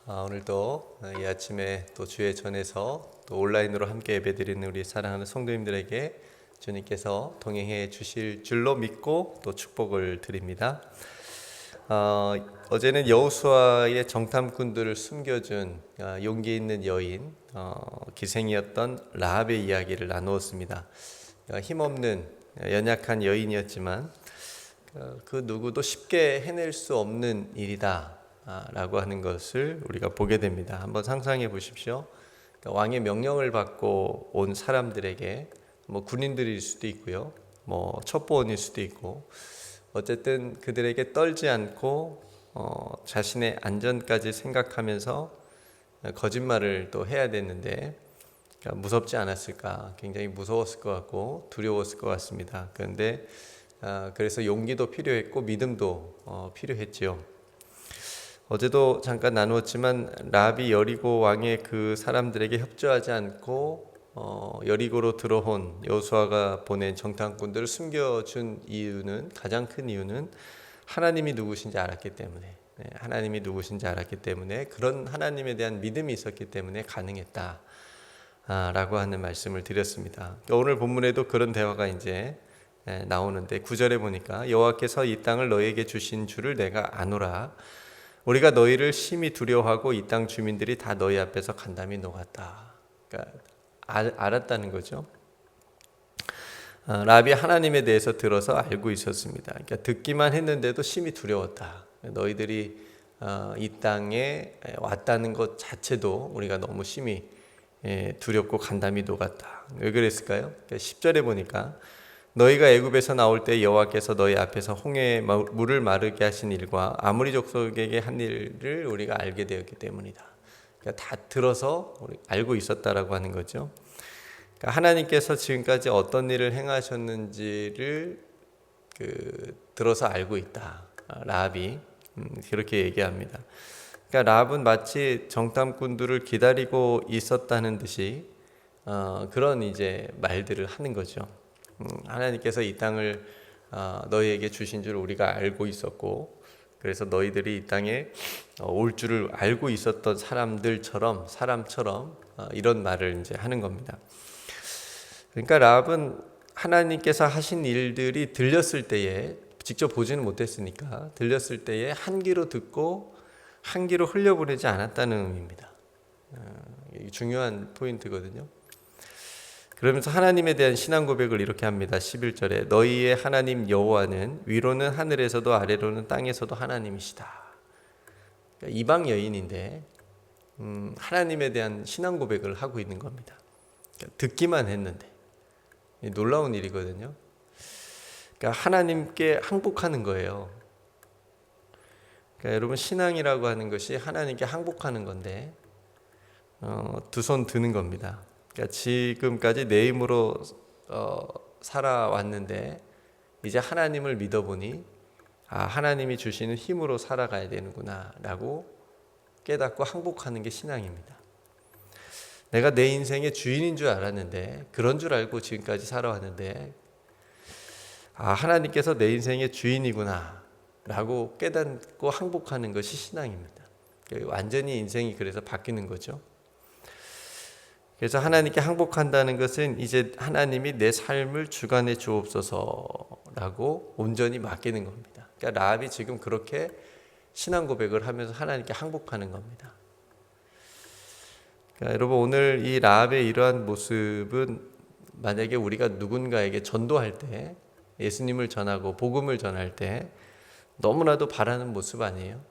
오늘도 이 아침에 또 주의 전에서 또 온라인으로 함께 예배드리는 우리 사랑하는 성도님들에게 주님께서 동행해 주실 줄로 믿고 또 축복을 드립니다. 어제는 여호수아의 정탐꾼들을 숨겨준 용기 있는 여인, 기생이었던 라합의 이야기를 나누었습니다. 힘없는 연약한 여인이었지만 그 누구도 쉽게 해낼 수 없는 일이다 라고 하는 것을 우리가 보게 됩니다. 한번 상상해 보십시오. 그러니까 왕의 명령을 받고 온 사람들에게 군인들일 수도 있고요, 첩보원일 수도 있고, 어쨌든 그들에게 떨지 않고 자신의 안전까지 생각하면서 거짓말을 또 해야 되는데, 그러니까 무섭지 않았을까? 굉장히 무서웠을 것 같고 두려웠을 것 같습니다. 그런데 그래서 용기도 필요했고 믿음도 필요했지요. 어제도 잠깐 나누었지만 라합이 여리고 왕의 그 사람들에게 협조하지 않고 여리고로 들어온 여호수아가 보낸 정탐꾼들을 숨겨준 이유는, 가장 큰 이유는 하나님이 누구신지 알았기 때문에, 하나님이 누구신지 알았기 때문에, 그런 하나님에 대한 믿음이 있었기 때문에 가능했다 라고 하는 말씀을 드렸습니다. 오늘 본문에도 그런 대화가 이제 나오는데 9절에 보니까 여호와께서 이 땅을 너희에게 주신 줄을 내가 아노라. 우리가 너희를 심히 두려워하고 이 땅 주민들이 다 너희 앞에서 간담이 녹았다. 그러니까 알았다는 거죠. 라합이 하나님에 대해서 들어서 알고 있었습니다. 그러니까 듣기만 했는데도 심히 두려웠다. 너희들이 이 땅에 왔다는 것 자체도 우리가 너무 심히 두렵고 간담이 녹았다. 왜 그랬을까요? 10절에 보니까 너희가 애굽에서 나올 때 여호와께서 너희 앞에서 홍해의 물을 마르게 하신 일과 아모리 족속에게 한 일을 우리가 알게 되었기 때문이다. 그러니까 다 들어서 우리 알고 있었다라고 하는 거죠. 그러니까 하나님께서 지금까지 어떤 일을 행하셨는지를 들어서 알고 있다. 라합이 그렇게 얘기합니다. 그러니까 라합은 마치 정탐꾼들을 기다리고 있었다는 듯이 그런 이제 말들을 하는 거죠. 하나님께서 이 땅을 너희에게 주신 줄 우리가 알고 있었고, 그래서 너희들이 이 땅에 올 줄을 알고 있었던 사람처럼 이런 말을 이제 하는 겁니다. 그러니까 라합은 하나님께서 하신 일들이 들렸을 때에, 직접 보지는 못했으니까 들렸을 때에 한 귀로 듣고 한 귀로 흘려보내지 않았다는 의미입니다. 이게 중요한 포인트거든요. 그러면서 하나님에 대한 신앙 고백을 이렇게 합니다. 11절에 너희의 하나님 여호와는 위로는 하늘에서도 아래로는 땅에서도 하나님이시다. 그러니까 이방 여인인데 하나님에 대한 신앙 고백을 하고 있는 겁니다. 그러니까 듣기만 했는데, 놀라운 일이거든요. 그러니까 하나님께 항복하는 거예요. 그러니까 여러분, 신앙이라고 하는 것이 하나님께 항복하는 건데 두 손 드는 겁니다. 그러니까 지금까지 내 힘으로 살아왔는데 이제 하나님을 믿어보니 하나님이 주시는 힘으로 살아가야 되는구나 라고 깨닫고 항복하는 게 신앙입니다. 내가 내 인생의 주인인 줄 알았는데, 그런 줄 알고 지금까지 살아왔는데 하나님께서 내 인생의 주인이구나 라고 깨닫고 항복하는 것이 신앙입니다. 완전히 인생이 그래서 바뀌는 거죠. 그래서 하나님께 항복한다는 것은 이제 하나님이 내 삶을 주관해 주옵소서라고 온전히 맡기는 겁니다. 그러니까 라합이 지금 그렇게 신앙 고백을 하면서 하나님께 항복하는 겁니다. 그러니까 여러분, 오늘 이 라합의 이러한 모습은 만약에 우리가 누군가에게 전도할 때, 예수님을 전하고 복음을 전할 때 너무나도 바라는 모습 아니에요?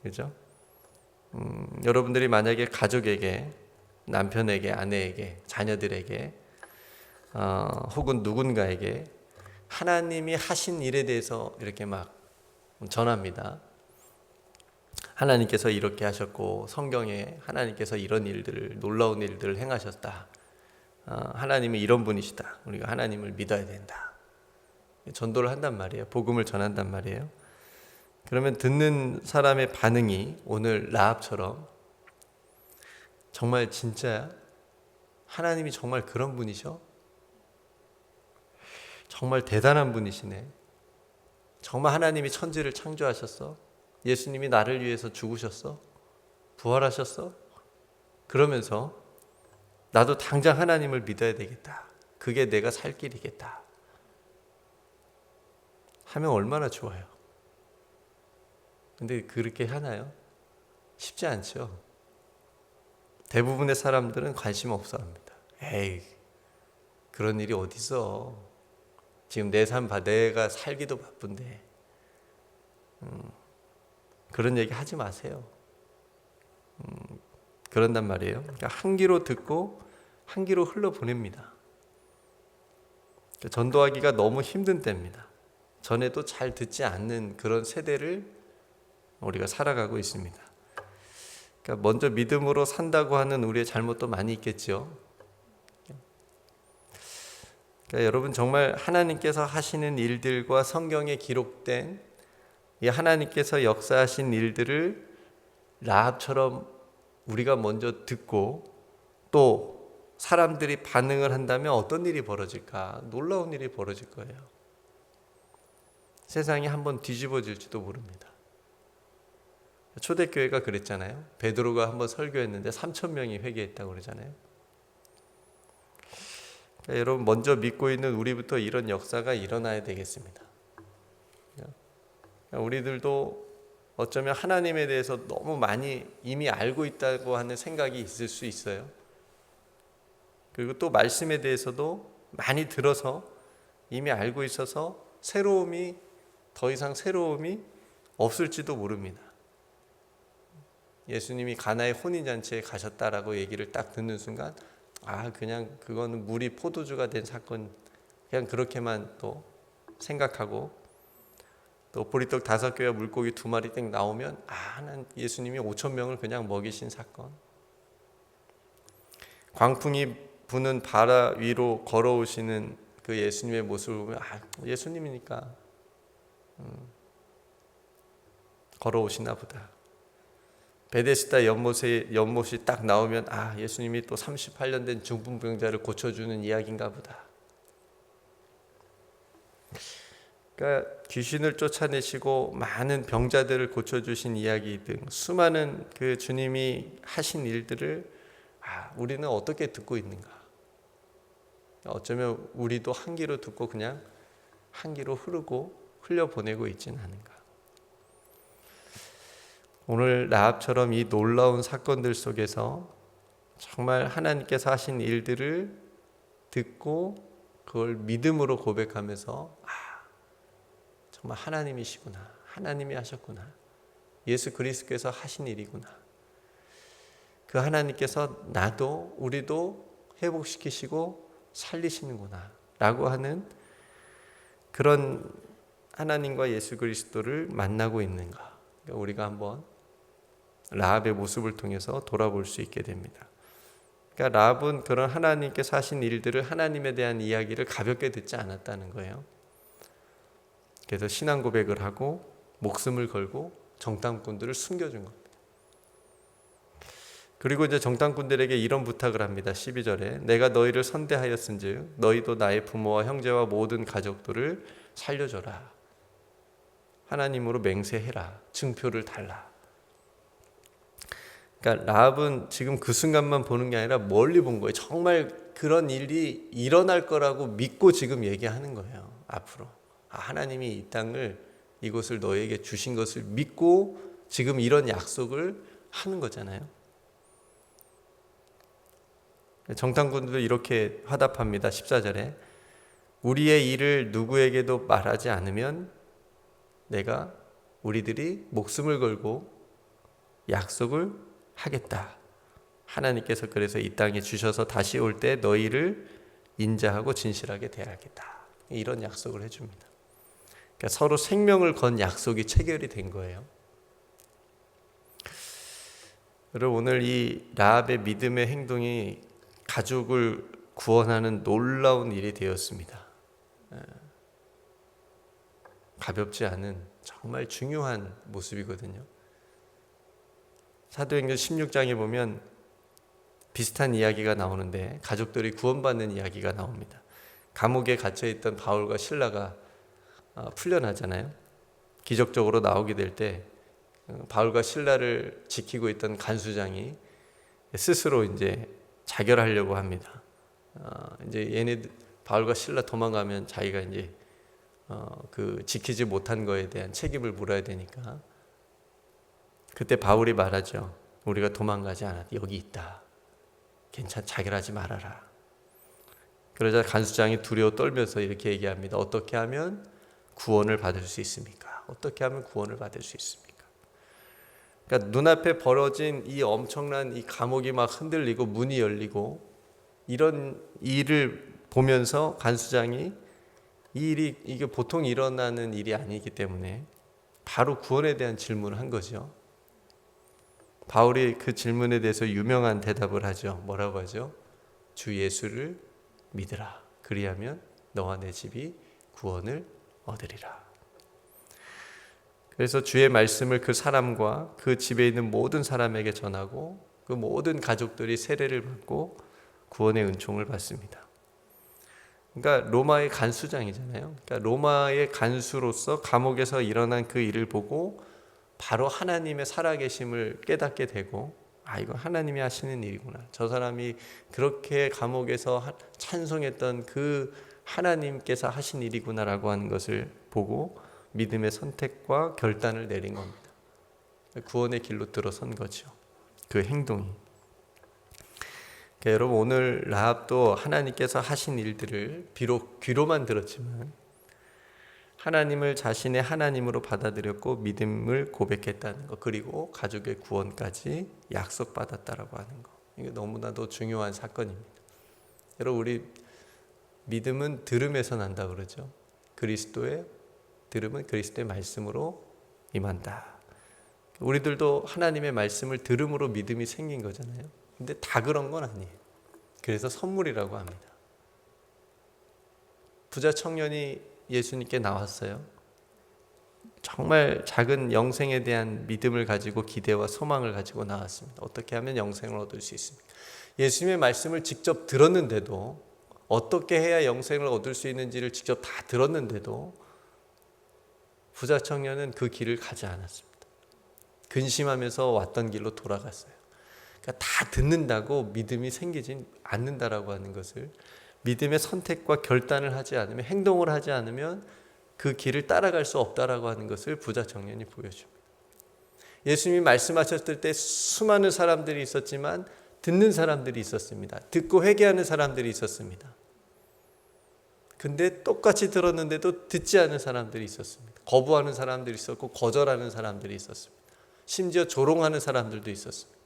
그렇죠? 여러분들이 만약에 가족에게, 남편에게, 아내에게, 자녀들에게 혹은 누군가에게 하나님이 하신 일에 대해서 이렇게 막 전합니다. 하나님께서 이렇게 하셨고 성경에 하나님께서 이런 일들을, 놀라운 일들을 행하셨다. 하나님이 이런 분이시다. 우리가 하나님을 믿어야 된다. 전도를 한단 말이에요. 복음을 전한단 말이에요. 그러면 듣는 사람의 반응이 오늘 라합처럼 정말 진짜야? 하나님이 정말 그런 분이셔? 정말 대단한 분이시네. 정말 하나님이 천지를 창조하셨어? 예수님이 나를 위해서 죽으셨어? 부활하셨어? 그러면서 나도 당장 하나님을 믿어야 되겠다. 그게 내가 살 길이겠다. 하면 얼마나 좋아요. 근데 그렇게 하나요? 쉽지 않죠. 대부분의 사람들은 관심 없어 합니다. 에이, 그런 일이 어딨어. 지금 내 삶 봐, 내가 살기도 바쁜데. 그런 얘기 하지 마세요. 그런단 말이에요. 그러니까 한 귀로 듣고 한 귀로 흘러보냅니다. 전도하기가 너무 힘든 때입니다. 전에도 잘 듣지 않는 그런 세대를 우리가 살아가고 있습니다. 그러니까 먼저 믿음으로 산다고 하는 우리의 잘못도 많이 있겠죠. 그러니까 여러분 정말 하나님께서 하시는 일들과 성경에 기록된 이 하나님께서 역사하신 일들을 라합처럼 우리가 먼저 듣고 또 사람들이 반응을 한다면 어떤 일이 벌어질까? 놀라운 일이 벌어질 거예요. 세상이 한번 뒤집어질지도 모릅니다. 초대교회가 그랬잖아요. 베드로가 한번 설교했는데 3,000명이 회개했다고 그러잖아요. 그러니까 여러분 먼저 믿고 있는 우리부터 이런 역사가 일어나야 되겠습니다. 그러니까 우리들도 어쩌면 하나님에 대해서 너무 많이 이미 알고 있다고 하는 생각이 있을 수 있어요. 그리고 또 말씀에 대해서도 많이 들어서 이미 알고 있어서 더 이상 새로움이 없을지도 모릅니다. 예수님이 가나의 혼인잔치에 가셨다라고 얘기를 딱 듣는 순간 그냥 그거는 물이 포도주가 된 사건, 그냥 그렇게만 또 생각하고 또 보리떡 5개와 물고기 2마리 땡 나오면 난 예수님이 5,000명을 그냥 먹이신 사건. 광풍이 부는 바다 위로 걸어오시는 그 예수님의 모습을 보면 예수님이니까 걸어오시나 보다. 베데스다 연못이 딱 나오면 예수님이 또 38년 된 중풍병자를 고쳐주는 이야기인가 보다. 그러니까 귀신을 쫓아내시고 많은 병자들을 고쳐주신 이야기 등 수많은 그 주님이 하신 일들을 우리는 어떻게 듣고 있는가? 어쩌면 우리도 한 귀로 듣고 그냥 한 귀로 흘려보내고 있지는 않은가? 오늘 라합처럼 이 놀라운 사건들 속에서 정말 하나님께서 하신 일들을 듣고 그걸 믿음으로 고백하면서 정말 하나님이시구나, 하나님이 하셨구나, 예수 그리스도께서 하신 일이구나, 그 하나님께서 나도 우리도 회복시키시고 살리시는구나 라고 하는 그런 하나님과 예수 그리스도를 만나고 있는가? 그러니까 우리가 한번 라합의 모습을 통해서 돌아볼 수 있게 됩니다. 그러니까 라합은 그런 하나님께서 하신 일들을, 하나님에 대한 이야기를 가볍게 듣지 않았다는 거예요. 그래서 신앙 고백을 하고 목숨을 걸고 정탐꾼들을 숨겨준 겁니다. 그리고 이제 정탐꾼들에게 이런 부탁을 합니다. 12절에 내가 너희를 선대하였은즉 너희도 나의 부모와 형제와 모든 가족들을 살려줘라. 하나님으로 맹세해라. 증표를 달라. 그러니까 라합은 지금 그 순간만 보는 게 아니라 멀리 본 거예요. 정말 그런 일이 일어날 거라고 믿고 지금 얘기하는 거예요. 앞으로 하나님이 이 땅을, 이곳을 너에게 주신 것을 믿고 지금 이런 약속을 하는 거잖아요. 정탐꾼들도 이렇게 화답합니다. 14절에 우리의 일을 누구에게도 말하지 않으면 내가 우리들이 목숨을 걸고 약속을 하겠다. 하나님께서 그래서 이 땅에 주셔서 다시 올 때 너희를 인자하고 진실하게 대하겠다. 이런 약속을 해줍니다. 그러니까 서로 생명을 건 약속이 체결이 된 거예요. 여러분 오늘 이 라합의 믿음의 행동이 가족을 구원하는 놀라운 일이 되었습니다. 가볍지 않은 정말 중요한 모습이거든요. 사도행전 16장에 보면 비슷한 이야기가 나오는데 가족들이 구원받는 이야기가 나옵니다. 감옥에 갇혀있던 바울과 실라가 풀려나잖아요. 기적적으로 나오게 될 때 바울과 신라를 지키고 있던 간수장이 스스로 이제 자결하려고 합니다. 이제 얘네 바울과 신라 도망가면 자기가 이제 그 지키지 못한 거에 대한 책임을 물어야 되니까 그때 바울이 말하죠. 우리가 도망가지 않았다. 여기 있다. 자결하지 말아라. 그러자 간수장이 두려워 떨면서 이렇게 얘기합니다. 어떻게 하면 구원을 받을 수 있습니까? 어떻게 하면 구원을 받을 수 있습니까? 그러니까 눈앞에 벌어진 이 엄청난 이 감옥이 막 흔들리고 문이 열리고 이런 일을 보면서 간수장이 이게 보통 일어나는 일이 아니기 때문에 바로 구원에 대한 질문을 한 거죠. 바울이 그 질문에 대해서 유명한 대답을 하죠. 뭐라고 하죠? 주 예수를 믿으라. 그리하면 너와 내 집이 구원을 얻으리라. 그래서 주의 말씀을 그 사람과 그 집에 있는 모든 사람에게 전하고 그 모든 가족들이 세례를 받고 구원의 은총을 받습니다. 그러니까 로마의 간수장이잖아요. 그러니까 로마의 간수로서 감옥에서 일어난 그 일을 보고 바로 하나님의 살아계심을 깨닫게 되고 이거 하나님이 하시는 일이구나. 저 사람이 그렇게 감옥에서 찬송했던 그 하나님께서 하신 일이구나라고 하는 것을 보고 믿음의 선택과 결단을 내린 겁니다. 구원의 길로 들어선 거죠. 그 행동이. 그러니까 여러분 오늘 라합도 하나님께서 하신 일들을 비록 귀로만 들었지만 하나님을 자신의 하나님으로 받아들였고 믿음을 고백했다는 것, 그리고 가족의 구원까지 약속받았다라고 하는 것. 이게 너무나도 중요한 사건입니다. 여러분 우리 믿음은 들음에서 난다 그러죠. 들음은 그리스도의 말씀으로 임한다. 우리들도 하나님의 말씀을 들음으로 믿음이 생긴 거잖아요. 근데 다 그런 건 아니에요. 그래서 선물이라고 합니다. 부자 청년이 예수님께 나왔어요. 정말 작은 영생에 대한 믿음을 가지고 기대와 소망을 가지고 나왔습니다. 어떻게 하면 영생을 얻을 수 있습니까? 예수님의 말씀을 직접 들었는데도, 어떻게 해야 영생을 얻을 수 있는지를 직접 다 들었는데도 부자 청년은 그 길을 가지 않았습니다. 근심하면서 왔던 길로 돌아갔어요. 그러니까 다 듣는다고 믿음이 생기진 않는다라고 하는 것을, 믿음의 선택과 결단을 하지 않으면, 행동을 하지 않으면 그 길을 따라갈 수 없다라고 하는 것을 부자 청년이 보여줍니다. 예수님이 말씀하셨을 때 수많은 사람들이 있었지만 듣는 사람들이 있었습니다. 듣고 회개하는 사람들이 있었습니다. 근데 똑같이 들었는데도 듣지 않는 사람들이 있었습니다. 거부하는 사람들이 있었고 거절하는 사람들이 있었습니다. 심지어 조롱하는 사람들도 있었습니다.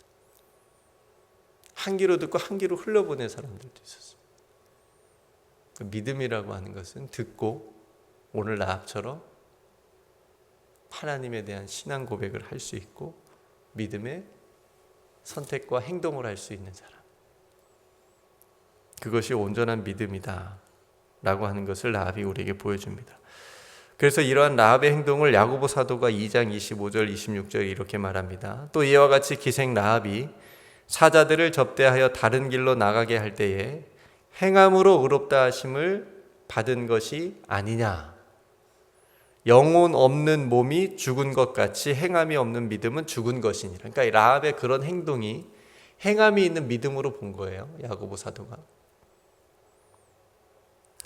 한 귀로 듣고 한 귀로 흘려보낸 사람들도 있었습니다. 믿음이라고 하는 것은 듣고 오늘 라합처럼 하나님에 대한 신앙 고백을 할 수 있고 믿음의 선택과 행동을 할 수 있는 사람, 그것이 온전한 믿음이다 라고 하는 것을 라합이 우리에게 보여줍니다. 그래서 이러한 라합의 행동을 야고보 사도가 2장 25절 26절 이렇게 말합니다. 또 이와 같이 기생 라합이 사자들을 접대하여 다른 길로 나가게 할 때에 행함으로 의롭다 하심을 받은 것이 아니냐. 영혼 없는 몸이 죽은 것 같이 행함이 없는 믿음은 죽은 것이니라. 그러니까 라합의 그런 행동이 행함이 있는 믿음으로 본 거예요. 야고보 사도가.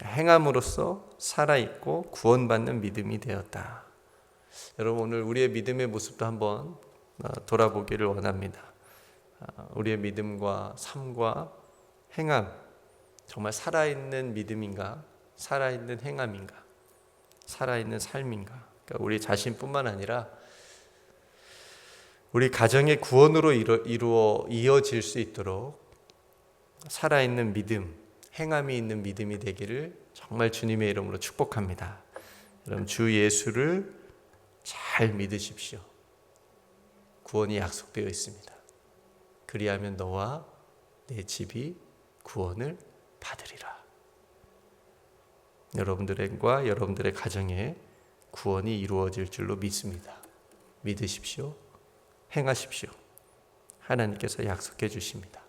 행함으로써 살아있고 구원받는 믿음이 되었다. 여러분 오늘 우리의 믿음의 모습도 한번 돌아보기를 원합니다. 우리의 믿음과 삶과 행함, 정말 살아있는 믿음인가? 살아있는 행함인가? 살아있는 삶인가? 그러니까 우리 자신뿐만 아니라 우리 가정의 구원으로 이어질 수 있도록 살아있는 믿음, 행함이 있는 믿음이 되기를 정말 주님의 이름으로 축복합니다. 여러분 주 예수를 잘 믿으십시오. 구원이 약속되어 있습니다. 그리하면 너와 내 집이 구원을 받으리라. 여러분들과 여러분들의 가정에 구원이 이루어질 줄로 믿습니다. 믿으십시오. 행하십시오. 하나님께서 약속해 주십니다.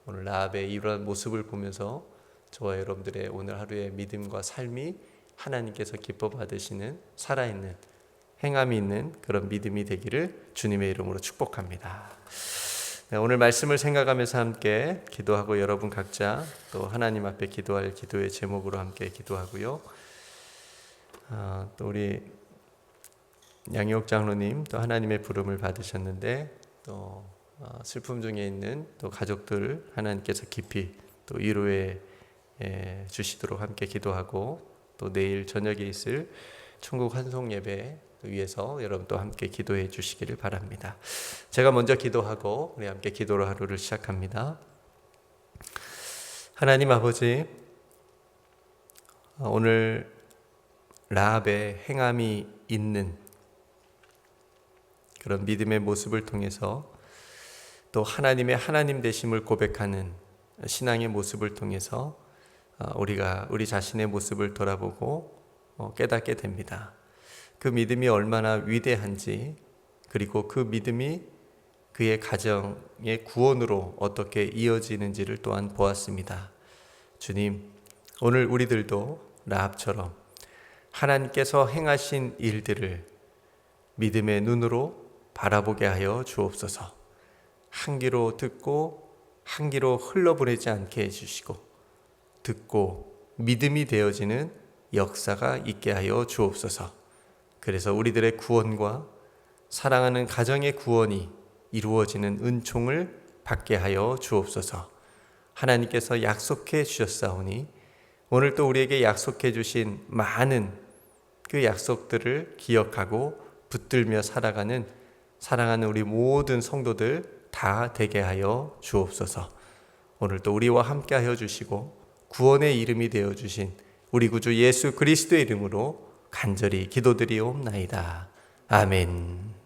오늘 라합의 이러한 모습을 보면서 저와 여러분들의 오늘 하루의 믿음과 삶이 하나님께서 기뻐 받으시는 살아있는 행함이 있는 그런 믿음이 되기를 주님의 이름으로 축복합니다. 네, 오늘 말씀을 생각하면서 함께 기도하고 여러분 각자 또 하나님 앞에 기도할 기도의 제목으로 함께 기도하고요. 또 우리 양희옥 장로님 또 하나님의 부름을 받으셨는데 또 슬픔 중에 있는 또 가족들 하나님께서 깊이 또 위로해 주시도록 함께 기도하고 또 내일 저녁에 있을 천국 환송 예배 위해서 여러분 또 함께 기도해 주시기를 바랍니다. 제가 먼저 기도하고 우리 함께 기도로 하루를 시작합니다. 하나님 아버지, 오늘 라합의 행함이 있는 그런 믿음의 모습을 통해서 또 하나님의 하나님 되심을 고백하는 신앙의 모습을 통해서 우리가 우리 자신의 모습을 돌아보고 깨닫게 됩니다. 그 믿음이 얼마나 위대한지, 그리고 그 믿음이 그의 가정의 구원으로 어떻게 이어지는지를 또한 보았습니다. 주님, 오늘 우리들도 라합처럼 하나님께서 행하신 일들을 믿음의 눈으로 바라보게 하여 주옵소서. 한 귀로 듣고 한 귀로 흘러보내지 않게 해주시고, 듣고 믿음이 되어지는 역사가 있게 하여 주옵소서. 그래서 우리들의 구원과 사랑하는 가정의 구원이 이루어지는 은총을 받게 하여 주옵소서. 하나님께서 약속해 주셨사오니 오늘 또 우리에게 약속해 주신 많은 그 약속들을 기억하고 붙들며 살아가는 사랑하는 우리 모든 성도들 다 되게 하여 주옵소서. 오늘 또 우리와 함께 하여 주시고 구원의 이름이 되어 주신 우리 구주 예수 그리스도의 이름으로 간절히 기도드리옵나이다. 아멘.